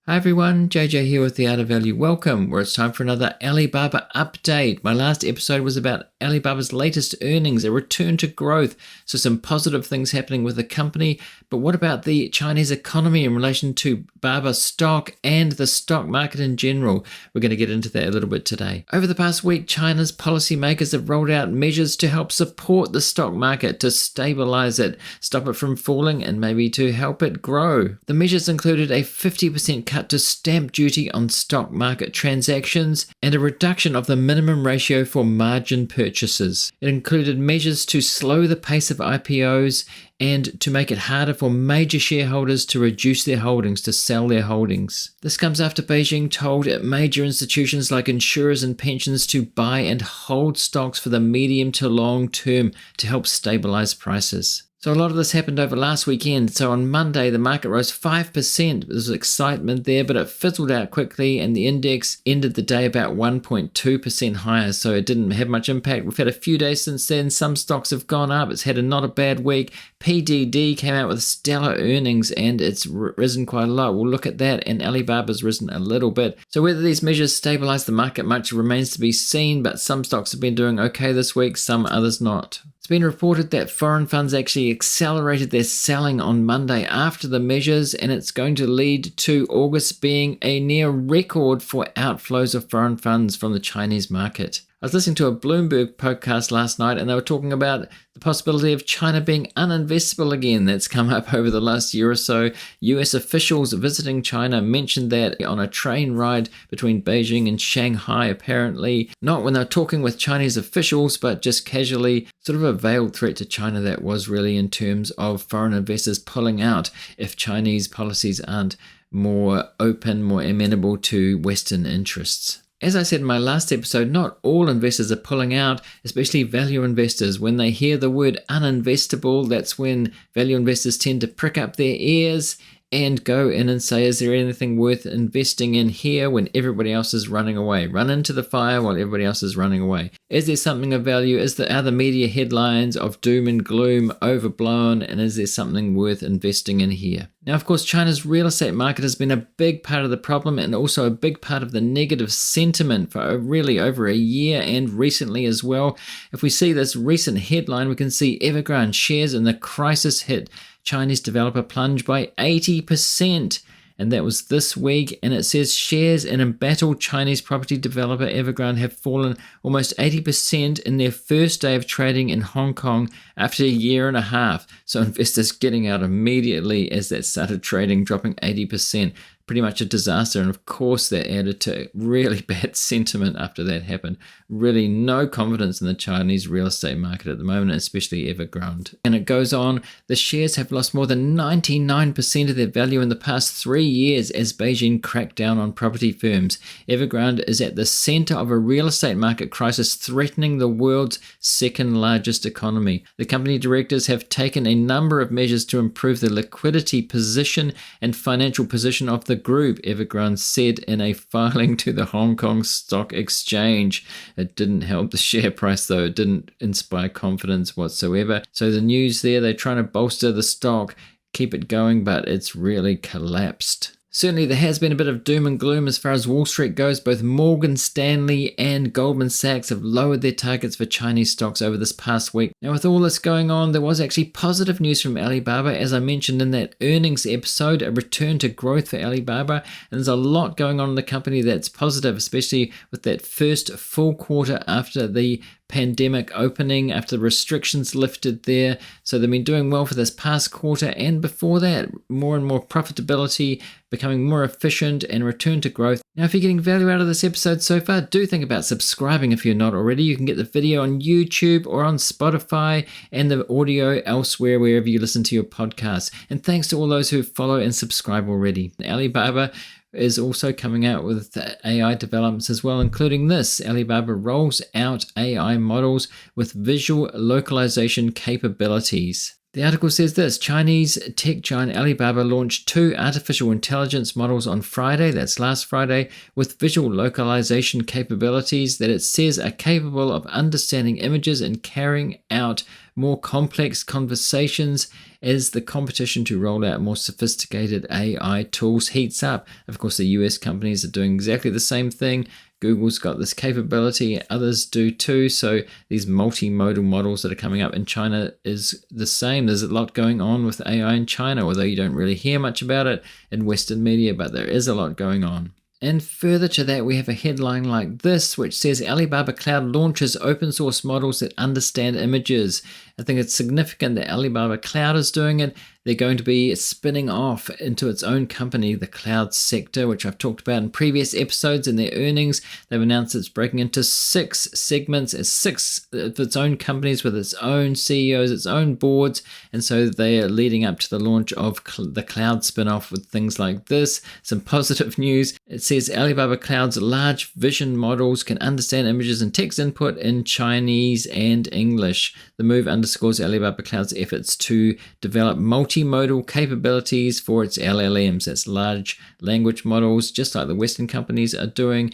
Hi everyone, JJ here with The Art of Value. Welcome, where it's time for another Alibaba update. My last episode was about Alibaba's latest earnings, a return to growth. So some positive things happening with the company. But what about the Chinese economy in relation to Baba stock and the stock market in general? We're going to get into that a little bit today. Over the past week, China's policymakers have rolled out measures to help support the stock market, to stabilize it, stop it from falling, and maybe to help it grow. The measures included a 50% cut to stamp duty on stock market transactions and a reduction of the minimum ratio for margin purchases. It included measures to slow the pace of IPOs and to make it harder for major shareholders to reduce their holdings, to sell their holdings. This comes after Beijing told major institutions like insurers and pensions to buy and hold stocks for the medium to long term to help stabilize prices. So a lot of this happened over last weekend. So on Monday, the market rose 5%. There was excitement there, but it fizzled out quickly, and the index ended the day about 1.2% higher. So it didn't have much impact. We've had a few days since then. Some stocks have gone up. It's had not a bad week. PDD came out with stellar earnings, and it's risen quite a lot. We'll look at that, and Alibaba's risen a little bit. So whether these measures stabilize the market much remains to be seen, but some stocks have been doing okay this week, some others not. It's been reported that foreign funds actually accelerated their selling on Monday after the measures, and it's going to lead to August being a near record for outflows of foreign funds from the Chinese market. I was listening to a Bloomberg podcast last night, and they were talking about the possibility of China being uninvestable again. That's come up over the last year or so. US officials visiting China mentioned that on a train ride between Beijing and Shanghai, apparently. Not when they're talking with Chinese officials, but just casually, sort of a veiled threat to China that was really in terms of foreign investors pulling out if Chinese policies aren't more open, more amenable to Western interests. As I said in my last episode, not all investors are pulling out, especially value investors. When they hear the word uninvestable, that's when value investors tend to prick up their ears and go in and say, is there anything worth investing in here when everybody else is running away? Run into the fire while everybody else is running away. Is there something of value? Are the media headlines of doom and gloom overblown? And is there something worth investing in here? Now, of course, China's real estate market has been a big part of the problem and also a big part of the negative sentiment for really over a year and recently as well. If we see this recent headline, we can see Evergrande shares in the crisis hit Chinese developer plunged by 80%. And that was this week. And it says shares in embattled Chinese property developer Evergrande have fallen almost 80% in their first day of trading in Hong Kong after a year and a half. So investors getting out immediately as that started trading, dropping 80%. Pretty much a disaster. And of course, that added to really bad sentiment after that happened. Really no confidence in the Chinese real estate market at the moment, especially Evergrande. And it goes on, the shares have lost more than 99% of their value in the past 3 years as Beijing cracked down on property firms. Evergrande is at the center of a real estate market crisis threatening the world's second largest economy. The company directors have taken a number of measures to improve the liquidity position and financial position of the group, Evergrande said in a filing to the Hong Kong Stock Exchange. It didn't help the share price though. It didn't inspire confidence whatsoever. So the news there, they're trying to bolster the stock, keep it going, but it's really collapsed. Certainly there has been a bit of doom and gloom as far as Wall Street goes. Both Morgan Stanley and Goldman Sachs have lowered their targets for Chinese stocks over this past week. Now with all this going on, there was actually positive news from Alibaba. As I mentioned in that earnings episode, a return to growth for Alibaba. And there's a lot going on in the company that's positive, especially with that first full quarter after the pandemic opening, after the restrictions lifted there. So they've been doing well for this past quarter, and before that, more and more profitability, becoming more efficient and return to growth. Now, if you're getting value out of this episode so far, do think about subscribing if you're not already. You can get the video on YouTube or on Spotify and the audio elsewhere, wherever you listen to your podcasts. And thanks to all those who follow and subscribe already. Alibaba is also coming out with AI developments as well, including this. Alibaba rolls out AI models with visual localization capabilities. The article says this: Chinese tech giant Alibaba launched 2 artificial intelligence models on Friday, that's last Friday, with visual localization capabilities that it says are capable of understanding images and carrying out more complex conversations as the competition to roll out more sophisticated AI tools heats up. Of course, the US companies are doing exactly the same thing. Google's got this capability, others do too. So these multimodal models that are coming up in China is the same. There's a lot going on with AI in China, although you don't really hear much about it in Western media, but there is a lot going on. And further to that, we have a headline like this, which says Alibaba Cloud launches open source models that understand images. I think it's significant that Alibaba Cloud is doing it. They're going to be spinning off into its own company, the cloud sector, which I've talked about in previous episodes. In their earnings, they've announced it's breaking into 6 segments, as 6 of its own companies with its own CEOs, its own boards. And so they are leading up to the launch of the cloud spin-off with things like this. Some positive news. It says Alibaba Cloud's large vision models can understand images and text input in Chinese and English. The move underscores Alibaba Cloud's efforts to develop multimodal capabilities for its LLMs, that's large language models, just like the Western companies are doing.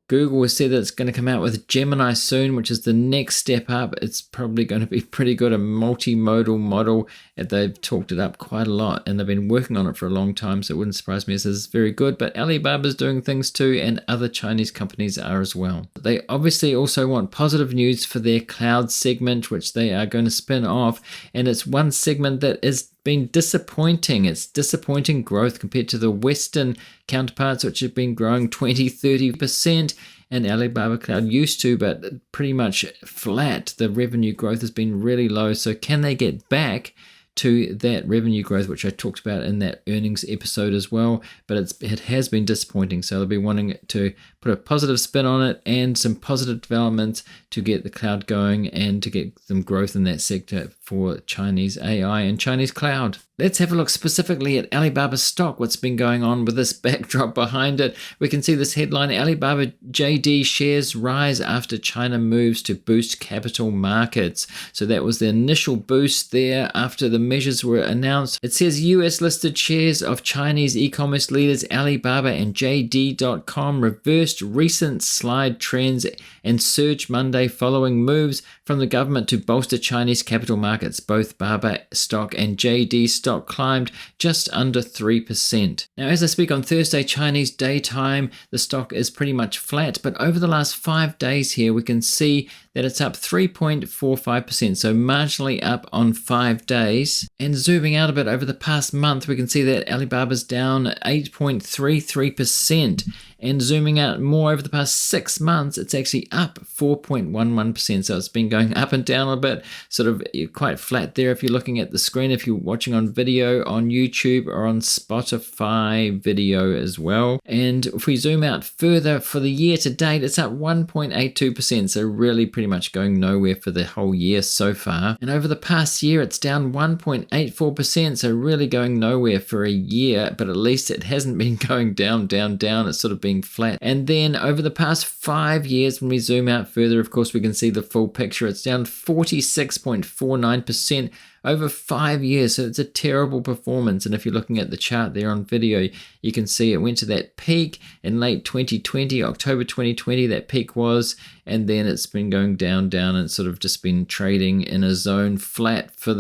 Google has said that it's going to come out with Gemini soon, which is the next step up. It's probably going to be pretty good, a multimodal model. And they've talked it up quite a lot, and they've been working on it for a long time, so it wouldn't surprise me if this is very good. But Alibaba's doing things too, and other Chinese companies are as well. They obviously also want positive news for their cloud segment, which they are going to spin off, and it's one segment that is been disappointing. It's disappointing growth compared to the Western counterparts, which have been growing 20-30%, and Alibaba Cloud used to, but pretty much flat. The revenue growth has been really low. So can they get back to that revenue growth, which I talked about in that earnings episode as well? But it has been disappointing. So they'll be wanting to put a positive spin on it and some positive developments to get the cloud going and to get some growth in that sector for Chinese AI and Chinese cloud. Let's have a look specifically at Alibaba stock, what's been going on with this backdrop behind it. We can see this headline: Alibaba JD shares rise after China moves to boost capital markets. So that was the initial boost there after the measures were announced. It says US listed shares of Chinese e-commerce leaders Alibaba and JD.com reversed recent slide trends and surged Monday following moves from the government to bolster Chinese capital markets. Both Baba stock and JD stock climbed just under 3%. Now, as I speak on Thursday, Chinese daytime, the stock is pretty much flat, but over the last 5 days here, we can see that it's up 3.45%, so marginally up on 5 days. And zooming out a bit over the past month, we can see that Alibaba's down 8.33%. And zooming out more over the past 6 months, it's actually up 4.11%. So it's been going up and down a bit, sort of quite flat there if you're looking at the screen, if you're watching on video on YouTube or on Spotify video as well. And if we zoom out further for the year to date, it's up 1.82%. So really pretty much going nowhere for the whole year so far. And over the past year, it's down 1.84%. So really going nowhere for a year, but at least it hasn't been going down. It's sort of being flat. And then over the past 5 years, when we zoom out further, of course, we can see the full picture. It's down 46.49% over 5 years. So it's a terrible performance. And if you're looking at the chart there on video, you can see it went to that peak in late 2020, October 2020, that peak was, and then it's been going down, and sort of just been trading in a zone flat for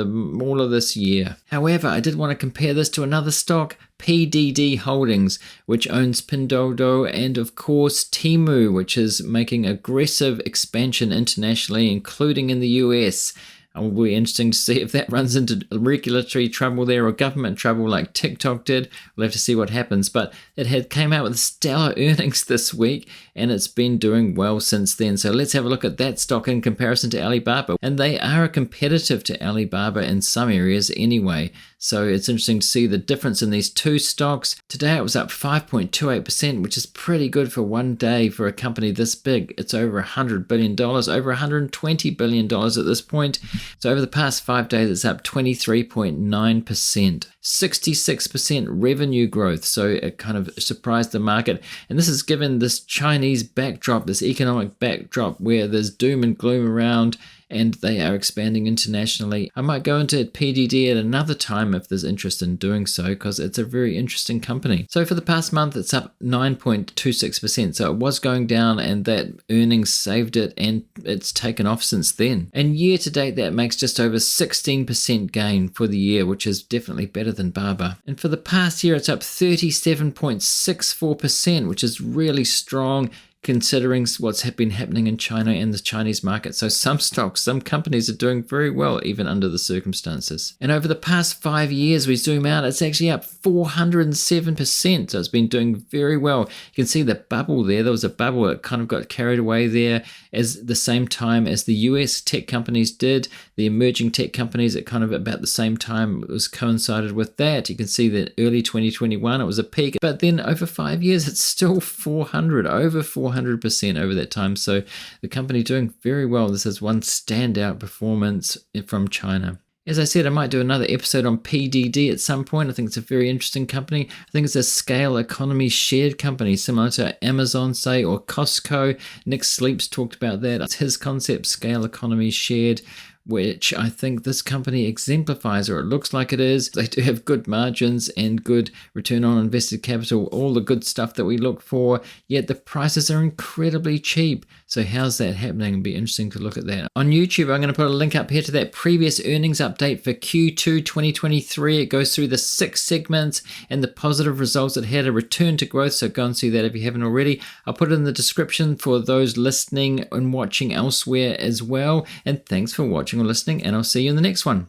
all of this year. However, I did want to compare this to another stock, PDD Holdings, which owns Pinduoduo and of course Temu, which is making aggressive expansion internationally, including in the US. It will be interesting to see if that runs into regulatory trouble there or government trouble like TikTok did. We'll have to see what happens. But it came out with stellar earnings this week, and it's been doing well since then. So let's have a look at that stock in comparison to Alibaba. And they are competitive to Alibaba in some areas anyway. So it's interesting to see the difference in these two stocks. Today it was up 5.28%, which is pretty good for one day for a company this big. It's over $100 billion, over $120 billion at this point. So over the past 5 days, it's up 23.9%, 66% revenue growth. So it kind of surprised the market. And this is given this Chinese backdrop, this economic backdrop where there's doom and gloom around and they are expanding internationally. I might go into PDD at another time if there's interest in doing so, because it's a very interesting company. So for the past month, it's up 9.26%. So it was going down, and that earnings saved it, and it's taken off since then. And year to date, that makes just over 16% gain for the year, which is definitely better than Baba. And for the past year, it's up 37.64%, which is really strong considering what's been happening in China and the Chinese market. So some stocks, some companies are doing very well even under the circumstances. And over the past 5 years, we zoom out, it's actually up 407%. So it's been doing very well. You can see the bubble there. There was a bubble. It kind of got carried away there as the same time as the US tech companies did. The emerging tech companies at kind of about the same time, it was coincided with that. You can see that early 2021, it was a peak. But then over 5 years, it's still over 400% over that time. So the company doing very well. This is one standout performance from China. As I said, I might do another episode on PDD at some point. I think it's a very interesting company. I think it's a scale economy shared company, similar to Amazon, say, or Costco. Nick Sleeps talked about that. It's his concept, scale economy shared, which I think this company exemplifies, or it looks like it is. They do have good margins and good return on invested capital, all the good stuff that we look for, yet the prices are incredibly cheap. So how's that happening? It'll be interesting to look at that. On YouTube, I'm going to put a link up here to that previous earnings update for Q2 2023. It goes through the 6 segments and the positive results. It had a return to growth, so go and see that if you haven't already. I'll put it in the description for those listening and watching elsewhere as well. And thanks for watching or listening, and I'll see you in the next one.